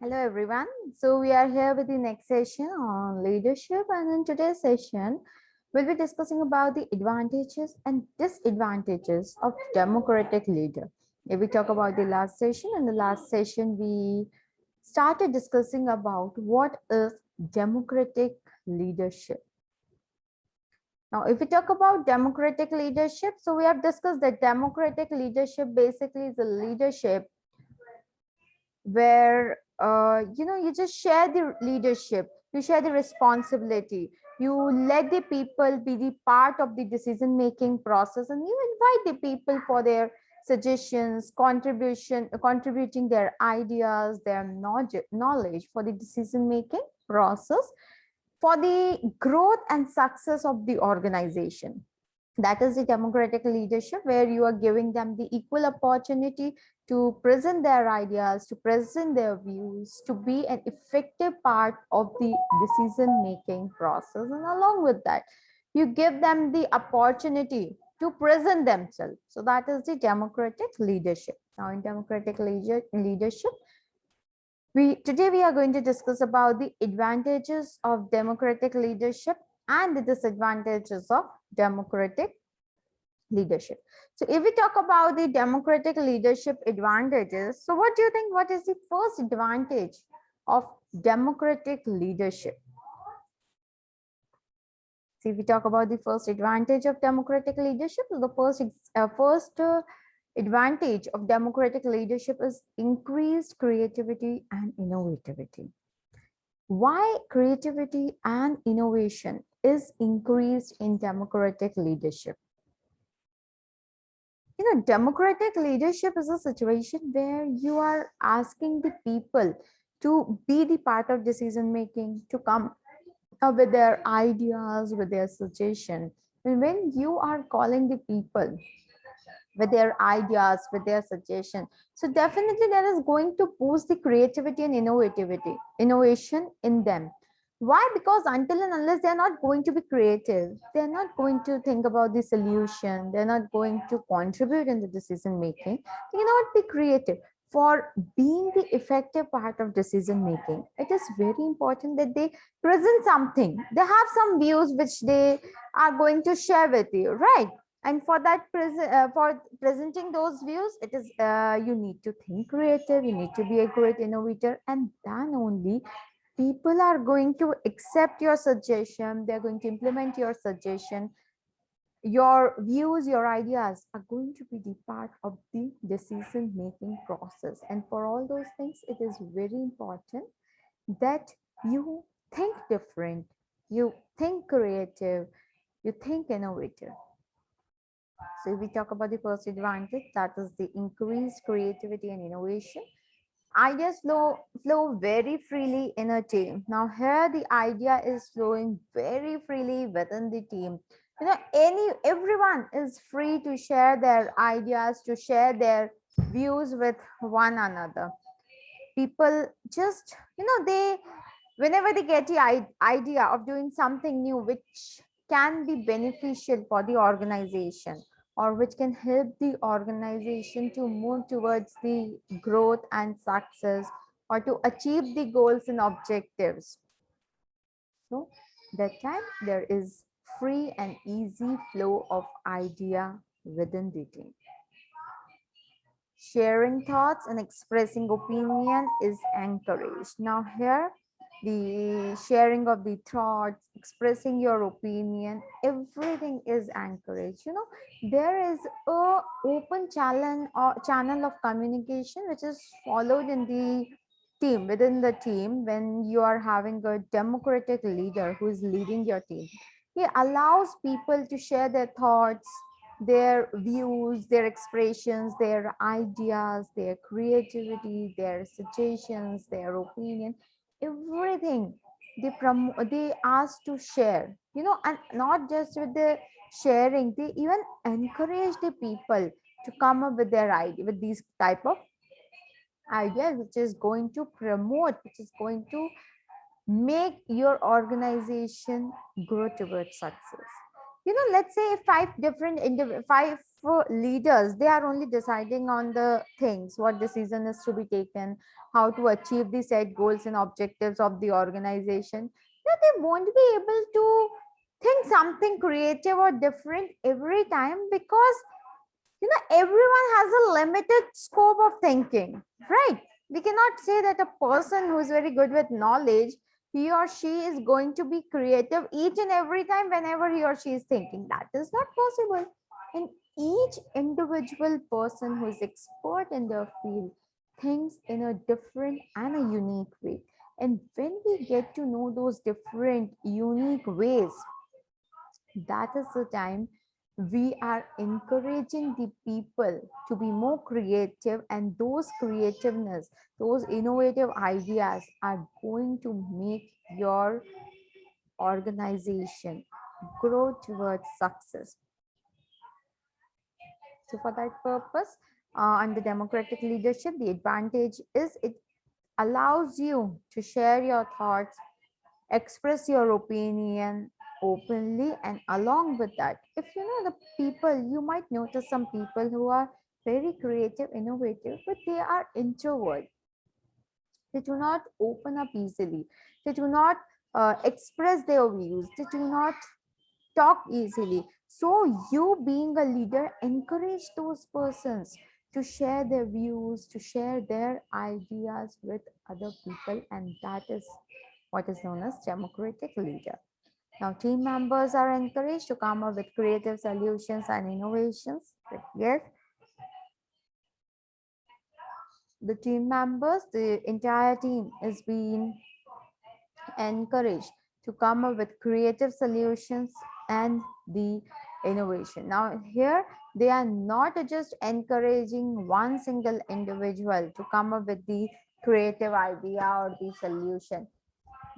Hello everyone. So we are here with the next session on leadership, and in today's session we'll be discussing about the advantages and disadvantages of democratic leader. If we talk about the last session, in the last session we started discussing about what is democratic leadership. Now, if we talk about democratic leadership, so we have discussed that democratic leadership basically is a leadership where you just share the leadership, you share the responsibility, you let the people be the part of the decision making process, and you invite the people for their suggestions, contributing their ideas, their knowledge for the decision making process, for the growth and success of the organization. That is the democratic leadership, where you are giving them the equal opportunity to present their ideas, to present their views, to be an effective part of the decision making process. And along with that, you give them the opportunity to present themselves. So that is the democratic leadership. Now, in democratic leadership, today we are going to discuss about the advantages of democratic leadership and the disadvantages of democratic leadership. So if we talk about the democratic leadership advantages, so what do you think, what is the first advantage of democratic leadership? See, if we talk about the first advantage of democratic leadership, the first advantage of democratic leadership is increased creativity and innovativity. Why creativity and innovation is increased in democratic leadership? Democratic leadership is a situation where you are asking the people to be the part of decision making, to come up with their ideas, with their suggestion. And when you are calling the people with their ideas, with their suggestion, so definitely that is going to boost the creativity and innovation in them. Why? Because until and unless they're not going to be creative, they're not going to think about the solution, they're not going to contribute in the decision making, they cannot be creative. For being the effective part of decision making, it is very important that they present something, they have some views which they are going to share with you, right? And for that for presenting those views, it is you need to think creative, you need to be a great innovator, and then only people are going to accept your suggestion, they're going to implement your suggestion, your views, your ideas are going to be the part of the decision making process. And for all those things, it is very important that you think different, you think creative, you think innovative. So if we talk about the first advantage, that is the increased creativity and innovation. Ideas flow very freely in a team. Now here the idea is flowing very freely within the team. Everyone is free to share their ideas, to share their views with one another. People just, they, whenever they get the idea of doing something new which can be beneficial for the organization, or which can help the organization to move towards the growth and success, or to achieve the goals and objectives, so that time there is free and easy flow of idea within the team. Sharing thoughts and expressing opinion is encouraged. Now here, the sharing of the thoughts, expressing your opinion, everything is encouraged. There is a open channel of communication which is followed in the team, within the team. When you are having a democratic leader who is leading your team, he allows people to share their thoughts, their views, their expressions, their ideas, their creativity, their suggestions, their opinion, everything they ask to share, and not just with the sharing, they even encourage the people to come up with their idea, with these type of ideas, which is going to promote, which is going to make your organization grow towards success. Let's say five leaders, they are only deciding on the things, what decision is to be taken, how to achieve the set goals and objectives of the organization, that they won't be able to think something creative or different every time, because everyone has a limited scope of thinking, right? We cannot say that a person who is very good with knowledge, he or she is going to be creative each and every time whenever he or she is thinking. That is not possible. And each individual person who is expert in their field thinks in a different and a unique way. And when we get to know those different unique ways, that is the time we are encouraging the people to be more creative, and those creativeness, those innovative ideas are going to make your organization grow towards success. So for that purpose, under democratic leadership, the advantage is it allows you to share your thoughts, express your opinion openly, and along with that, if the people, you might notice some people who are very creative, innovative, but they are introvert. They do not open up easily. They do not express their views. They do not talk easily. So you, being a leader, encourage those persons to share their views, to share their ideas with other people, and that is what is known as democratic leader. Now, team members are encouraged to come up with creative solutions and innovations. Yes, the team members, the entire team is being encouraged to come up with creative solutions and the innovation. Now, here they are not just encouraging one single individual to come up with the creative idea or the solution.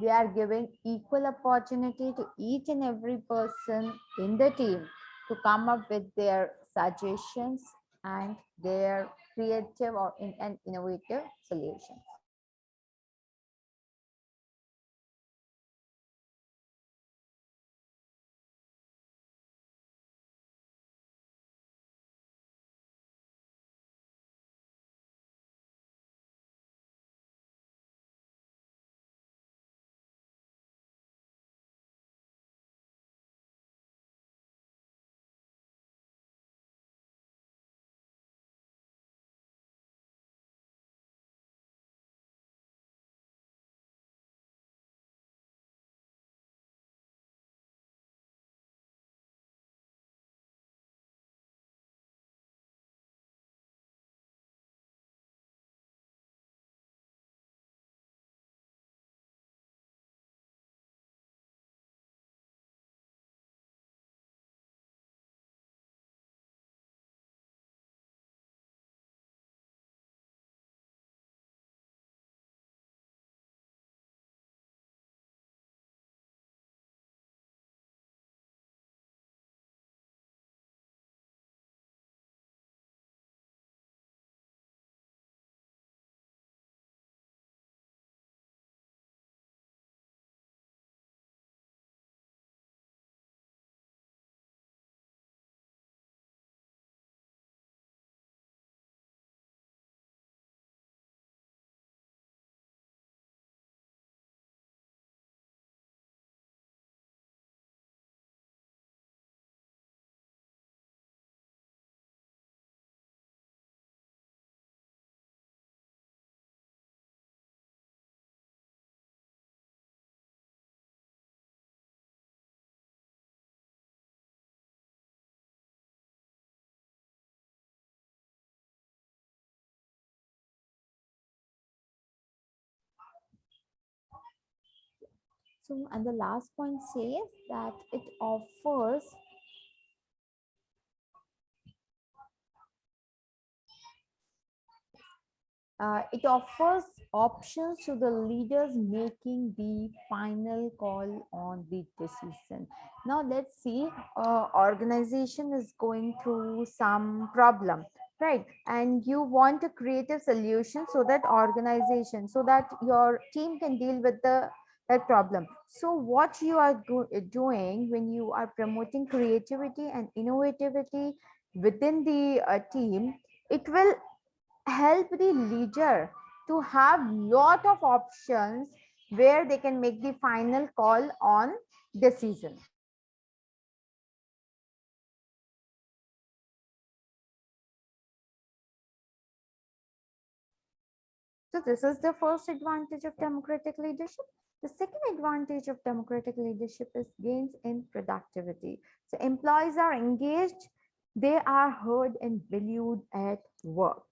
They are giving equal opportunity to each and every person in the team to come up with their suggestions and their creative and innovative solutions. So, and the last point says that it offers options to the leaders making the final call on the decision. Now, let's see, organization is going through some problem, right? And you want a creative solution so that organization, so that your team can deal with that problem. So what you are doing when you are promoting creativity and innovativity within the team, it will help the leader to have lot of options where they can make the final call on decision. So this is the first advantage of democratic leadership. The second advantage of democratic leadership is gains in productivity. So employees are engaged, they are heard and valued at work.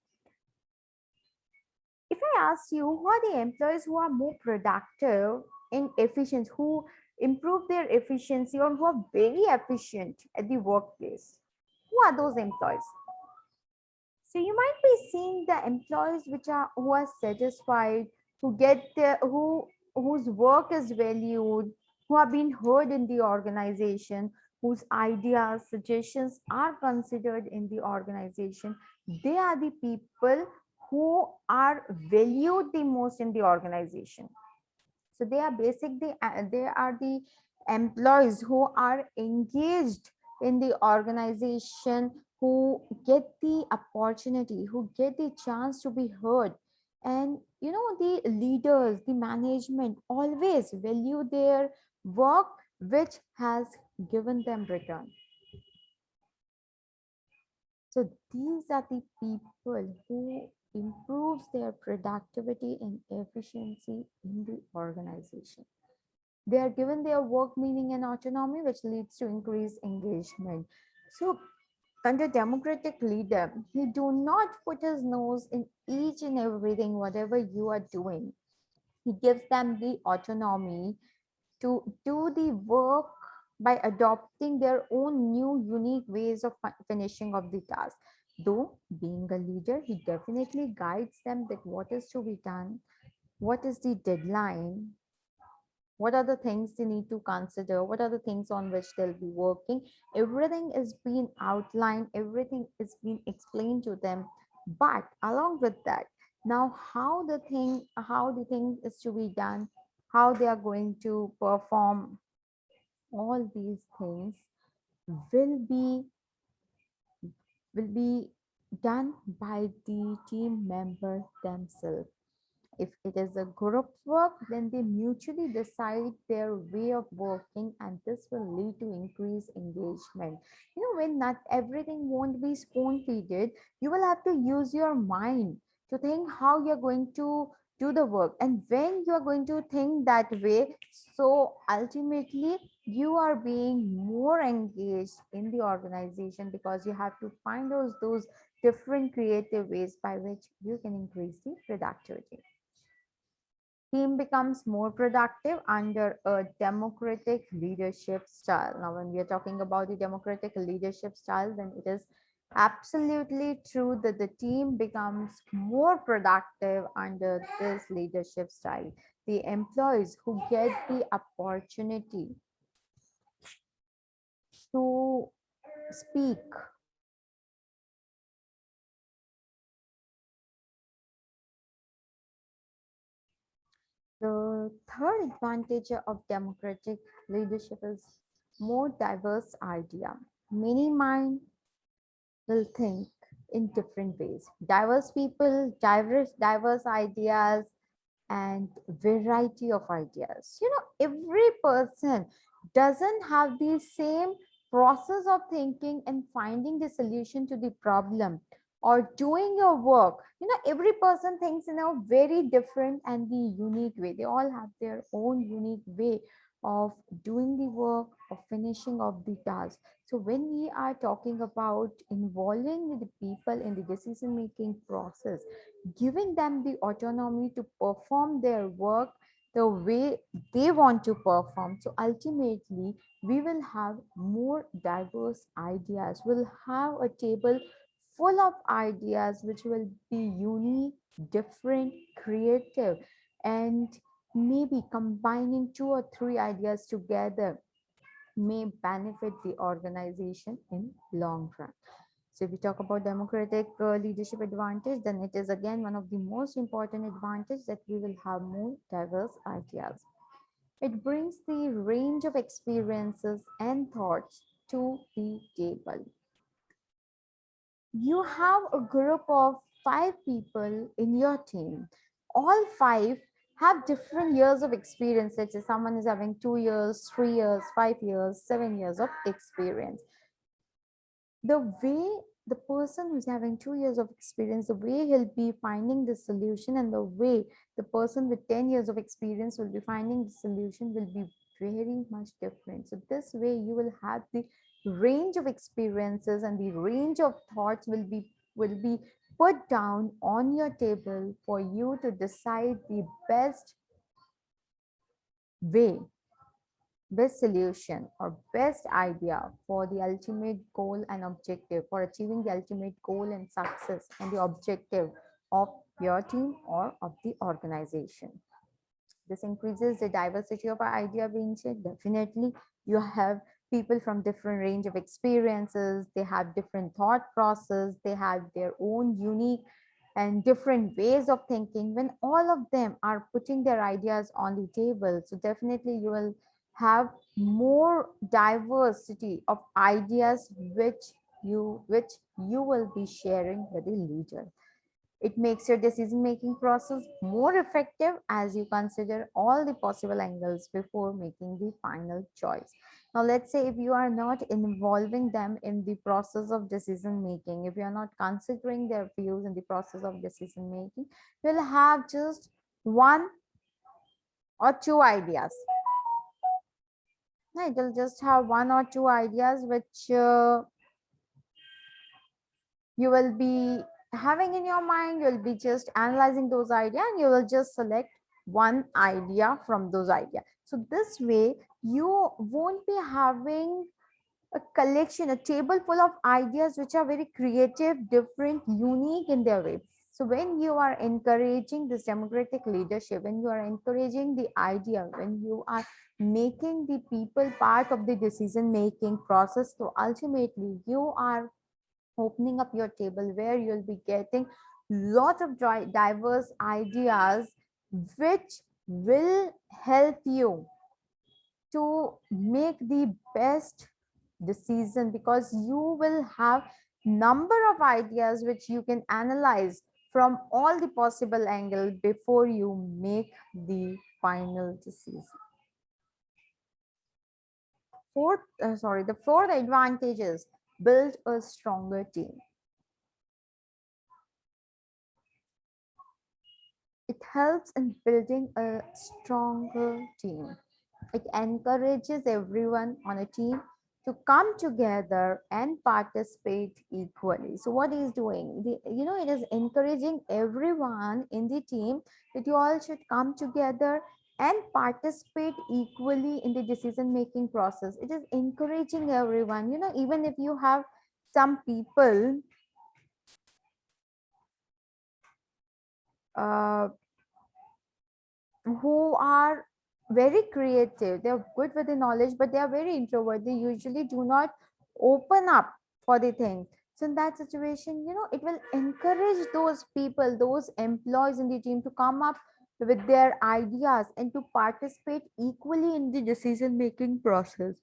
If I ask you, who are the employees who are more productive and efficient, who improve their efficiency or who are very efficient at the workplace? Who are those employees? So you might be seeing the employees which are who are satisfied, who get their, whose work is valued, who are being heard in the organization, whose ideas, suggestions are considered in the organization. They are the people who are valued the most in the organization. So they are they are the employees who are engaged in the organization, who get the opportunity, who get the chance to be heard. And the leaders, the management always value their work, which has given them return. So these are the people who improves their productivity and efficiency in the organization. They are given their work meaning and autonomy, which leads to increased engagement. So, under democratic leader, he do not put his nose in each and everything, whatever you are doing. He gives them the autonomy to do the work by adopting their own new unique ways of finishing of the task. Though being a leader, he definitely guides them that what is to be done, what is the deadline, what are the things they need to consider, what are the things on which they'll be working. Everything is being outlined, everything is being explained to them. But along with that, now how the thing is to be done, how they are going to perform, all these things will be will be done by the team members themselves. If it is a group work, then they mutually decide their way of working, and this will lead to increased engagement. When not everything won't be spoon feeded, you will have to use your mind to think how you're going to do the work. And when you're going to think that way, so ultimately you are being more engaged in the organization, because you have to find those different creative ways by which you can increase the productivity. Team becomes more productive under a democratic leadership style. Now, when we are talking about the democratic leadership style, then it is absolutely true that the team becomes more productive under this leadership style. The employees who get the opportunity to speak. The third advantage of democratic leadership is more diverse idea. Many minds will think in different ways. Diverse people, diverse ideas, and variety of ideas. Every person doesn't have the same process of thinking and finding the solution to the problem or doing your work. Every person thinks in a very different and the unique way. They all have their own unique way of doing the work, of finishing of the task. So when we are talking about involving the people in the decision making process, giving them the autonomy to perform their work the way they want to perform. So ultimately, we will have more diverse ideas. We'll have a table full of ideas which will be unique, different, creative, and maybe combining two or three ideas together may benefit the organization in long run. So if we talk about democratic leadership advantage, then it is again one of the most important advantage that we will have more diverse ideas. It brings the range of experiences and thoughts to the table. You have a group of 5 people in your team. All 5 have different years of experience. Let's say someone is having 2 years, 3 years, 5 years, 7 years of experience. The way the person who's having 2 years of experience, the way he'll be finding the solution, and the way the person with 10 years of experience will be finding the solution will be very much different. So this way you will have the range of experiences, and the range of thoughts will be put down on your table for you to decide the way best solution or best idea for the ultimate goal and objective, for achieving the ultimate goal and success and the objective of your team or of the organization. This increases the diversity of our idea being said. Definitely you have people from different range of experiences, they have different thought process, they have their own unique and different ways of thinking. When all of them are putting their ideas on the table, so definitely you will have more diversity of ideas which you will be sharing with the leader. It makes your decision making process more effective as you consider all the possible angles before making the final choice. Now, let's say if you are not involving them in the process of decision making, if you are not considering their views in the process of decision making, you'll have just 1 or 2 ideas. Right? You'll just have 1 or 2 ideas which you will be having in your mind. You'll be just analyzing those ideas, and you will just select one idea from those ideas. So this way you won't be having a collection, a table full of ideas which are very creative, different, unique in their way. So when you are encouraging this democratic leadership, when you are encouraging the idea, when you are making the people part of the decision making process, so ultimately you are opening up your table where you'll be getting lot of diverse ideas which will help you to make the best decision, because you will have number of ideas which you can analyze from all the possible angle before you make the final decision. The fourth advantage is build a stronger team. It helps in building a stronger team. It encourages everyone on a team to come together and participate equally. So what is doing? It is encouraging everyone in the team that you all should come together and participate equally in the decision making process. It is encouraging everyone. Even if you have some people uh, who are very creative, they're good with the knowledge, but they are very introvert, they usually do not open up for the thing. So in that situation, it will encourage those people, those employees in the team, to come up with their ideas and to participate equally in the decision making process.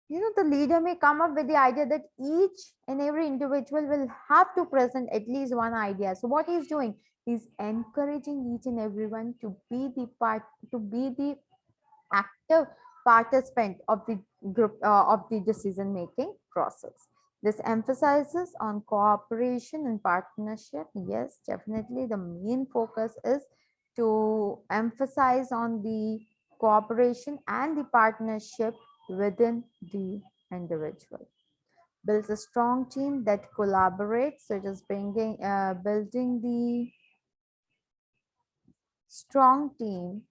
The leader may come up with the idea that each and every individual will have to present at least one idea. So what he's doing, he's encouraging each and everyone to be the active participant of the group, of the decision making process. This emphasizes on cooperation and partnership. Yes, definitely the main focus is to emphasize on the cooperation and the partnership within the individual. Builds a strong team that collaborates. So just building the strong team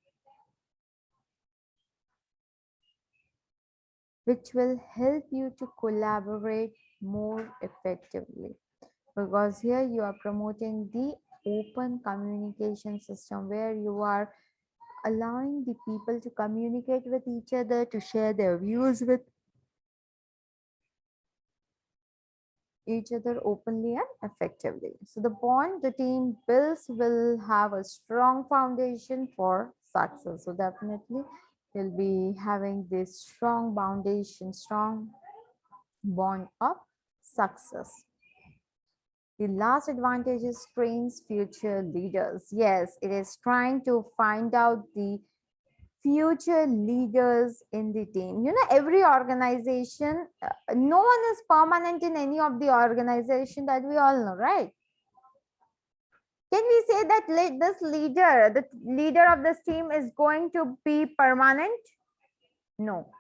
which will help you to collaborate more effectively, because here you are promoting the open communication system where you are allowing the people to communicate with each other, to share their views with each other openly and effectively. So the bond the team builds will have a strong foundation for success. So definitely you'll be having this strong foundation, strong bond of success. The last advantage is trains future leaders. Yes, it is trying to find out the future leaders in the team. You know, every organization, no one is permanent in any of the organization, that we all know, right? Can we say that this leader, the leader of this team, is going to be permanent? No.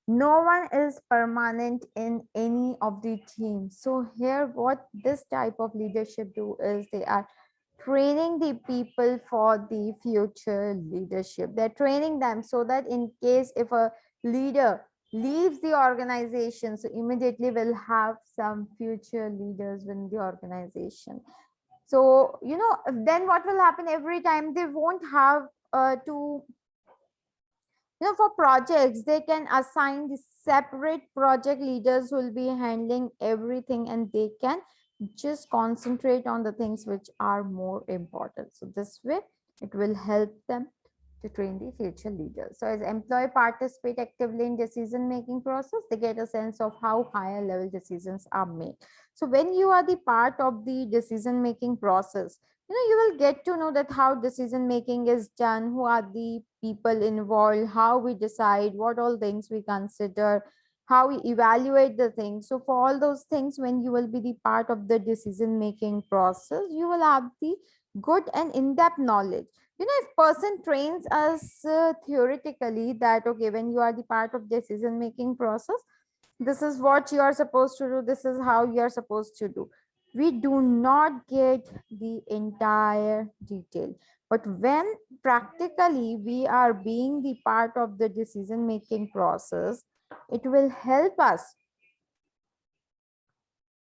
No one is permanent in any of the teams. So here what this type of leadership do is they are training the people for the future leadership. They're training them so that in case if a leader leaves the organization, so immediately will have some future leaders in the organization. So you know, then what will happen? Every time they won't have to, you know, for projects they can assign the separate project leaders who will be handling everything, and they can just concentrate on the things which are more important. So this way it will help them to train the future leaders. So as employee participate actively in decision making process, they get a sense of how higher level decisions are made. So when you are the part of the decision making process, you know, you will get to know that how decision making is done, who are the people involved, how we decide, what all things we consider, how we evaluate the things. So for all those things, when you will be the part of the decision making process, you will have the good and in-depth knowledge. You know, if person trains us theoretically that okay, when you are the part of decision making process, this is what you are supposed to do, this is how you are supposed to do, we do not get the entire detail. But when practically we are being the part of the decision making process, it will help us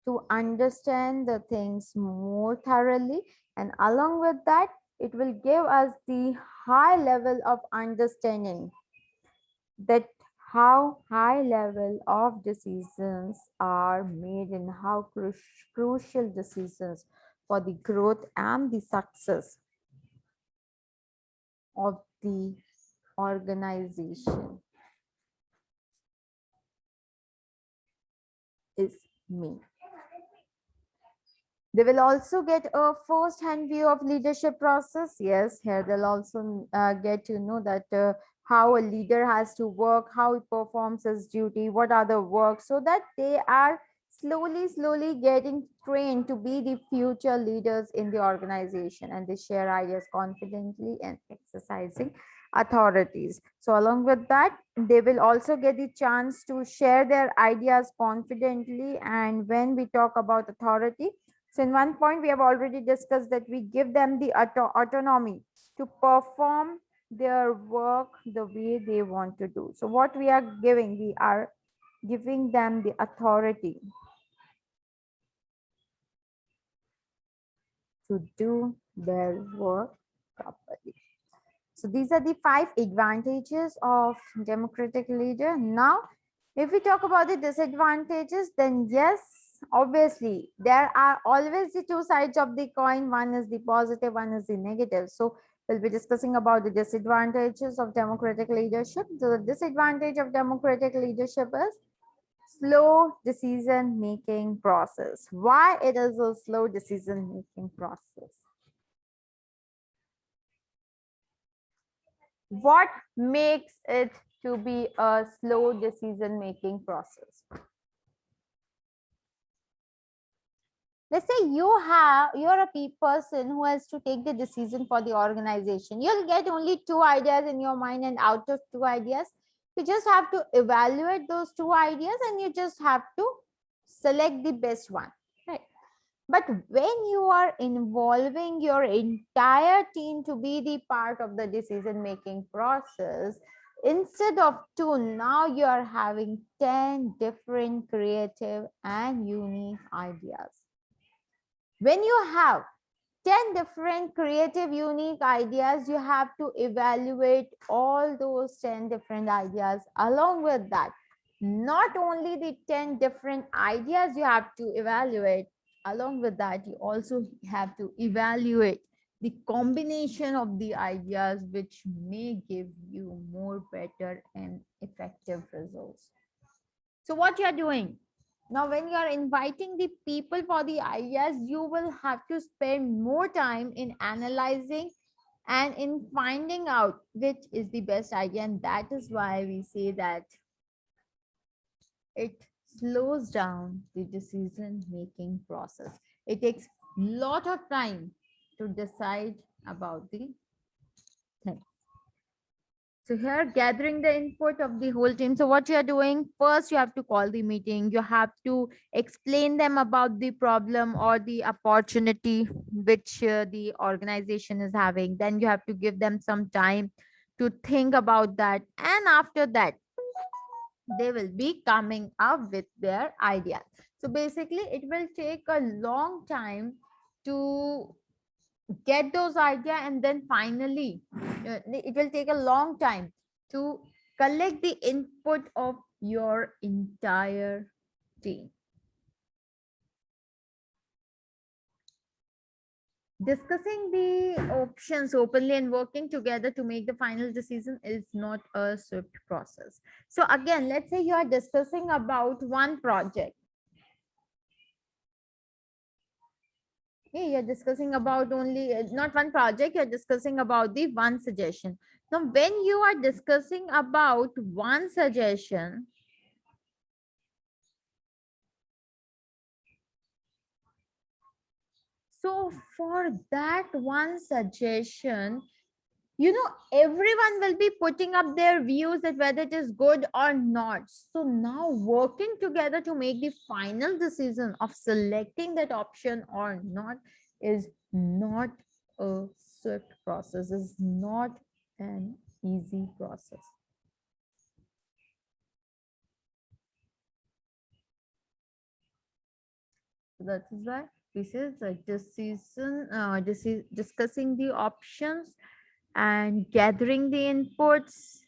to understand the things more thoroughly, and along with that it will give us the high level of understanding that how high level of decisions are made and how crucial decisions for the growth and the success of the organization is made. They will also get a first-hand view of leadership process. Yes, here they'll also get to know that how a leader has to work, how he performs his duty, what are the work, so that they are slowly getting trained to be the future leaders in the organization, and they share ideas confidently and exercising authorities. So along with that, they will also get the chance to share their ideas confidently. And when we talk about authority, so in one point, we have already discussed that we give them the autonomy to perform their work the way they want to do. So what we are giving, we are giving them the authority to do their work properly. So these are the 5 advantages of democratic leader. Now, if we talk about the disadvantages, then yes, obviously there are always the 2 sides of the coin. One is the positive, one is the negative. So we'll be discussing about the disadvantages of democratic leadership. So the disadvantage of democratic leadership is slow decision making process. Why it is a slow decision making process? What makes it to be a slow decision making process? Let's say you're a person who has to take the decision for the organization. You'll get only 2 ideas in your mind, and out of 2 ideas you just have to evaluate those 2 ideas and you just have to select the best one, right? But when you are involving your entire team to be the part of the decision making process, instead of 2, now you are having 10 different creative and unique ideas. When you have 10 different creative unique ideas, you have to evaluate all those 10 different ideas. Along with that, not only the 10 different ideas you have to evaluate, along with that you also have to evaluate the combination of the ideas which may give you more better and effective results. So what you're doing now, when you are inviting the people for the ideas, you will have to spend more time in analyzing and in finding out which is the best idea. And that is why we say that it slows down the decision making process. It takes lot of time to decide about the thing. So here, gathering the input of the whole team. So what you are doing, first you have to call the meeting. You have to explain them about the problem or the opportunity which the organization is having. Then you have to give them some time to think about that. And after that, they will be coming up with their ideas. So basically, it will take a long time to get those ideas, and then finally it will take a long time to collect the input of your entire team. Discussing the options openly and working together to make the final decision is not a swift process. So again, let's say you are discussing about one project. Okay, you're discussing about only not one project, you're discussing about the one suggestion. Now when you are discussing about one suggestion, so for that one suggestion, everyone will be putting up their views that whether it is good or not. So now working together to make the final decision of selecting that option or not is not a swift process, is not an easy process. So that is why this is a decision, discussing the options and gathering the inputs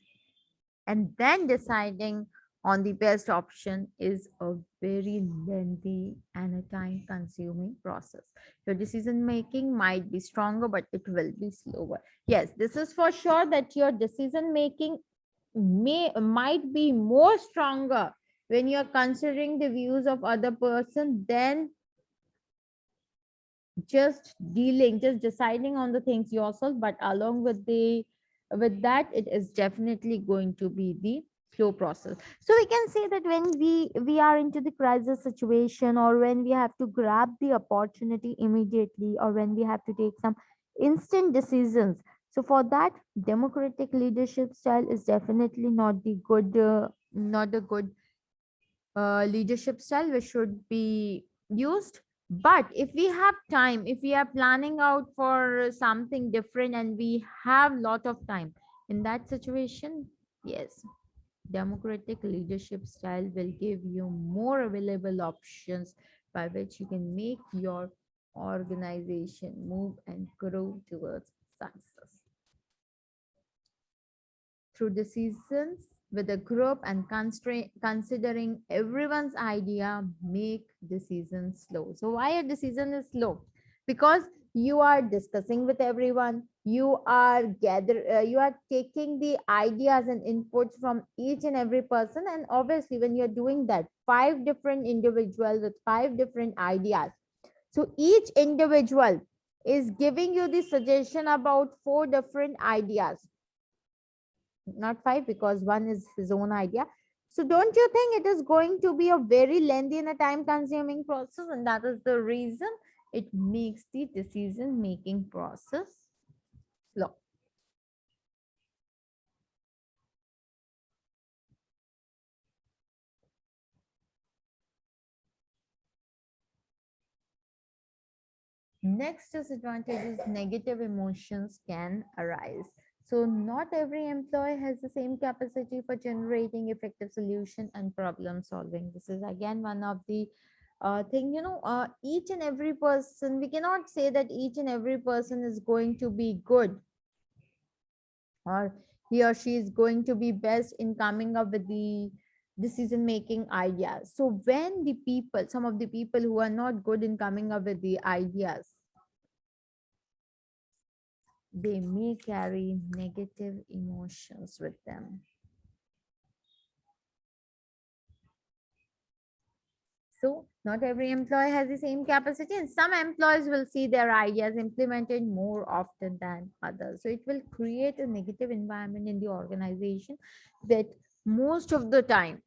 and then deciding on the best option is a very lengthy and a time consuming process. Your decision making might be stronger, but it will be slower. Yes, this is for sure that your decision making might be more stronger when you're considering the views of other person than just deciding on the things yourself. But along with that, it is definitely going to be the slow process. So we can say that when we are into the crisis situation, or when we have to grab the opportunity immediately, or when we have to take some instant decisions, so for that, democratic leadership style is definitely not the good leadership style which should be used. But if we have time, if we are planning out for something different and we have lot of time, in that situation, yes, democratic leadership style will give you more available options by which you can make your organization move and grow towards success. Through decisions with a group and considering everyone's idea, make decisions slow. So why a decision is slow? Because you are discussing with everyone, you are taking the ideas and inputs from each and every person, and obviously when you're doing that, five different individuals with five different ideas, so each individual is giving you the suggestion about four different ideas, not five, because one is his own idea. So don't you think it is going to be a very lengthy and a time consuming process? And that is the reason it makes the decision making process slow. Next disadvantage is negative emotions can arise. So not every employee has the same capacity for generating effective solution and problem solving. This is again one of the thing, each and every person, we cannot say that each and every person is going to be good, or he or she is going to be best in coming up with the decision making ideas. So when the people, some of the people who are not good in coming up with the ideas, they may carry negative emotions with them. So not every employee has the same capacity, and some employees will see their ideas implemented more often than others. So it will create a negative environment in the organization, that most of the time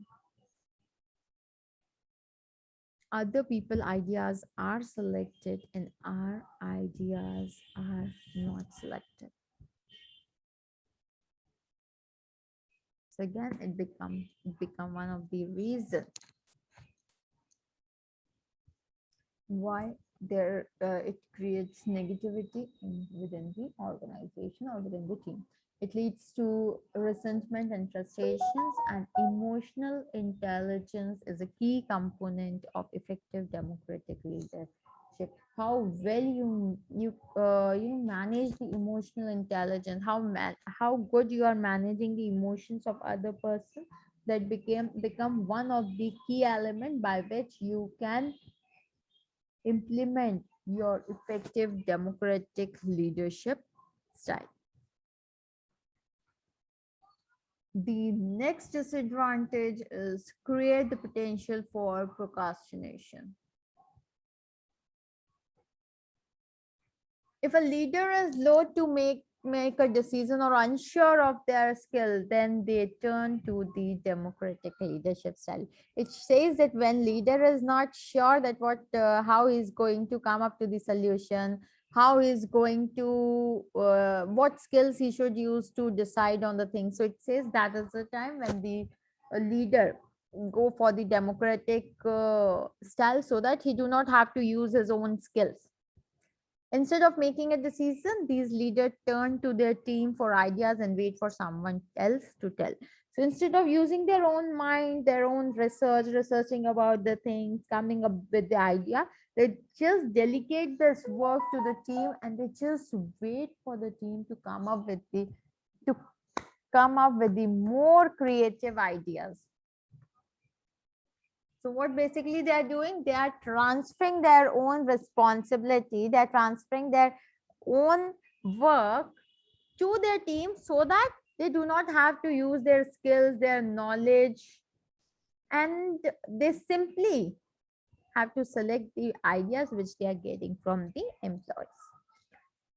other people ideas are selected and our ideas are not selected. So again, it become one of the reasons why it creates negativity within the organization or within the team. It leads to resentment and frustrations, and emotional intelligence is a key component of effective democratic leadership. How well you manage the emotional intelligence, how good you are managing the emotions of other person, that become one of the key element by which you can implement your effective democratic leadership style. The next disadvantage is create the potential for procrastination. If a leader is low to make a decision or unsure of their skill, then they turn to the democratic leadership style. It says that when leader is not sure that how he's going to come up to the solution, how he's going to what skills he should use to decide on the thing, so it says that is the time when the leader go for the democratic style, so that he do not have to use his own skills. Instead of making a decision, these leaders turn to their team for ideas and wait for someone else to tell. So instead of using their own mind, their own researching about the things, coming up with the idea, they just delegate this work to the team, and they just wait for the team to to come up with the more creative ideas. So what basically they are doing, they are transferring their own responsibility, they are transferring their own work to their team, so that they do not have to use their skills, their knowledge, and they simply have to select the ideas which they are getting from the employees.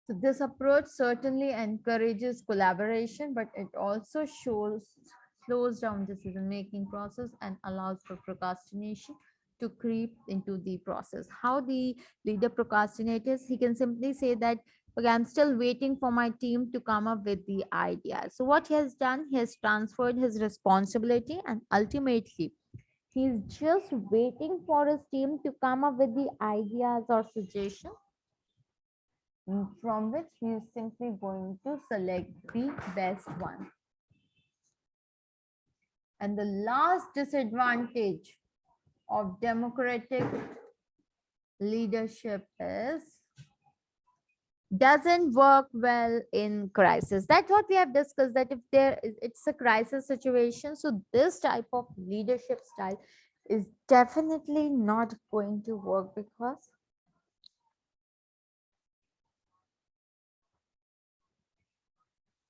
So this approach certainly encourages collaboration, but it also slows down decision-making process and allows for procrastination to creep into the process. How the leader procrastinates, he can simply say that, okay, I'm still waiting for my team to come up with the idea. So what he has done, he has transferred his responsibility, and ultimately he's just waiting for his team to come up with the ideas or suggestions, from which he is simply going to select the best one. And the last disadvantage of democratic leadership is doesn't work well in crisis. That's what we have discussed, that if it's a crisis situation, so this type of leadership style is definitely not going to work, because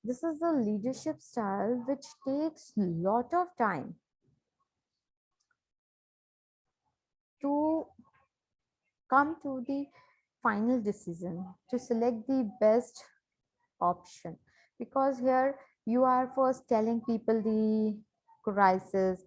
this is a leadership style which takes a lot of time to come to the final decision, to select the best option. Because here you are first telling people the crisis,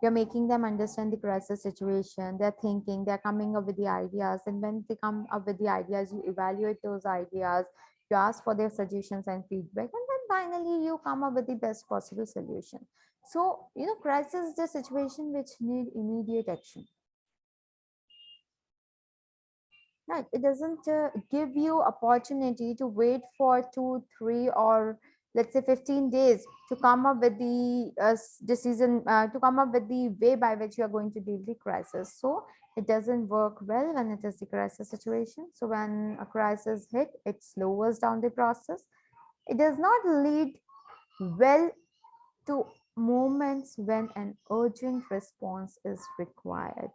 you're making them understand the crisis situation, they're thinking, they're coming up with the ideas, and when they come up with the ideas, you evaluate those ideas, you ask for their suggestions and feedback, and then finally you come up with the best possible solution. So crisis is the situation which need immediate action. Right. It doesn't give you opportunity to wait for 2, 3, or let's say 15 days to come up with the decision, to come up with the way by which you are going to deal the crisis. So it doesn't work well when it is the crisis situation. So when a crisis hit, it slows down the process. It does not lead well to moments when an urgent response is required.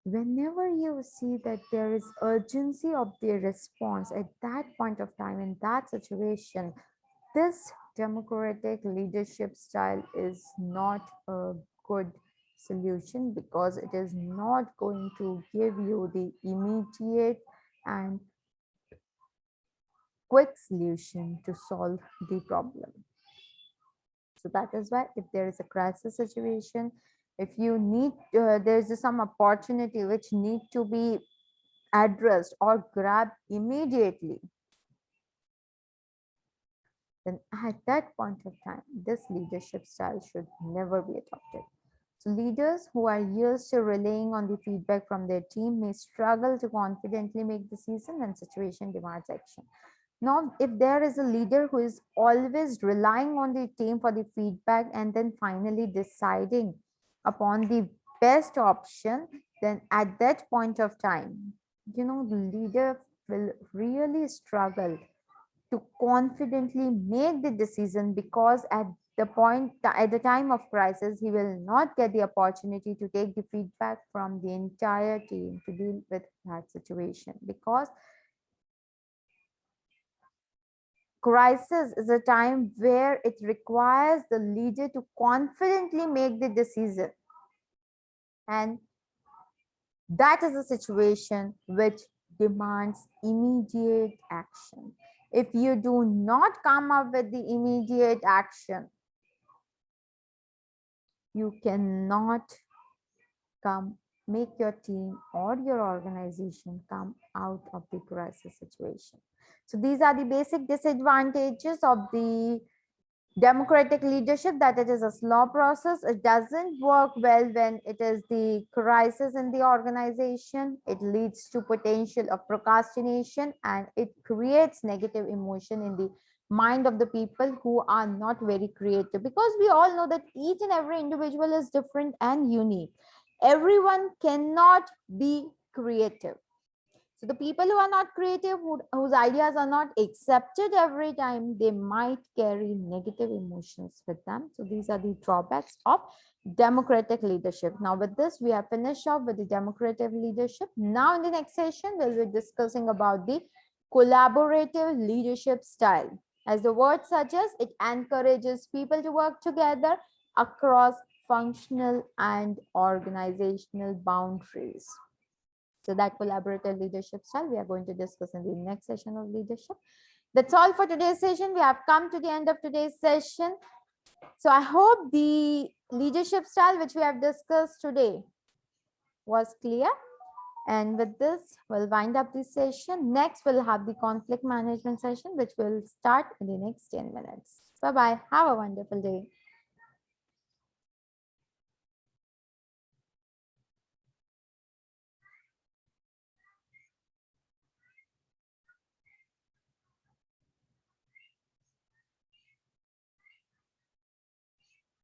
Whenever you see that there is urgency of the response at that point of time, in that situation, this democratic leadership style is not a good solution, because it is not going to give you the immediate and quick solution to solve the problem. So that is why, if there is a crisis situation, if you need, there's some opportunity which need to be addressed or grabbed immediately, then at that point of time, this leadership style should never be adopted. So leaders who are used to relying on the feedback from their team may struggle to confidently make decisions when situation demands action. Now, if there is a leader who is always relying on the team for the feedback and then finally deciding upon the best option, then at that point of time, the leader will really struggle to confidently make the decision, because at the time of crisis, he will not get the opportunity to take the feedback from the entire team to deal with that situation, because crisis is a time where it requires the leader to confidently make the decision, and that is a situation which demands immediate action. If you do not come up with the immediate action, you cannot make your team or your organization come out of the crisis situation. So these are the basic disadvantages of the democratic leadership, that it is a slow process. It doesn't work well when it is the crisis in the organization. It leads to potential of procrastination, and it creates negative emotion in the mind of the people who are not very creative, because we all know that each and every individual is different and unique. Everyone cannot be creative. So the people who are not creative, whose ideas are not accepted every time, they might carry negative emotions with them. So these are the drawbacks of democratic leadership. Now with this, we have finished off with the democratic leadership. Now in the next session, we'll be discussing about the collaborative leadership style. As the word suggests, it encourages people to work together across functional and organizational boundaries. So that collaborative leadership style we are going to discuss in the next session of leadership. That's all for today's session. We have come to the end of today's session. So I hope the leadership style which we have discussed today was clear. And with this, we'll wind up this session. Next, we'll have the conflict management session, which will start in the next 10 minutes. Bye-bye. Have a wonderful day.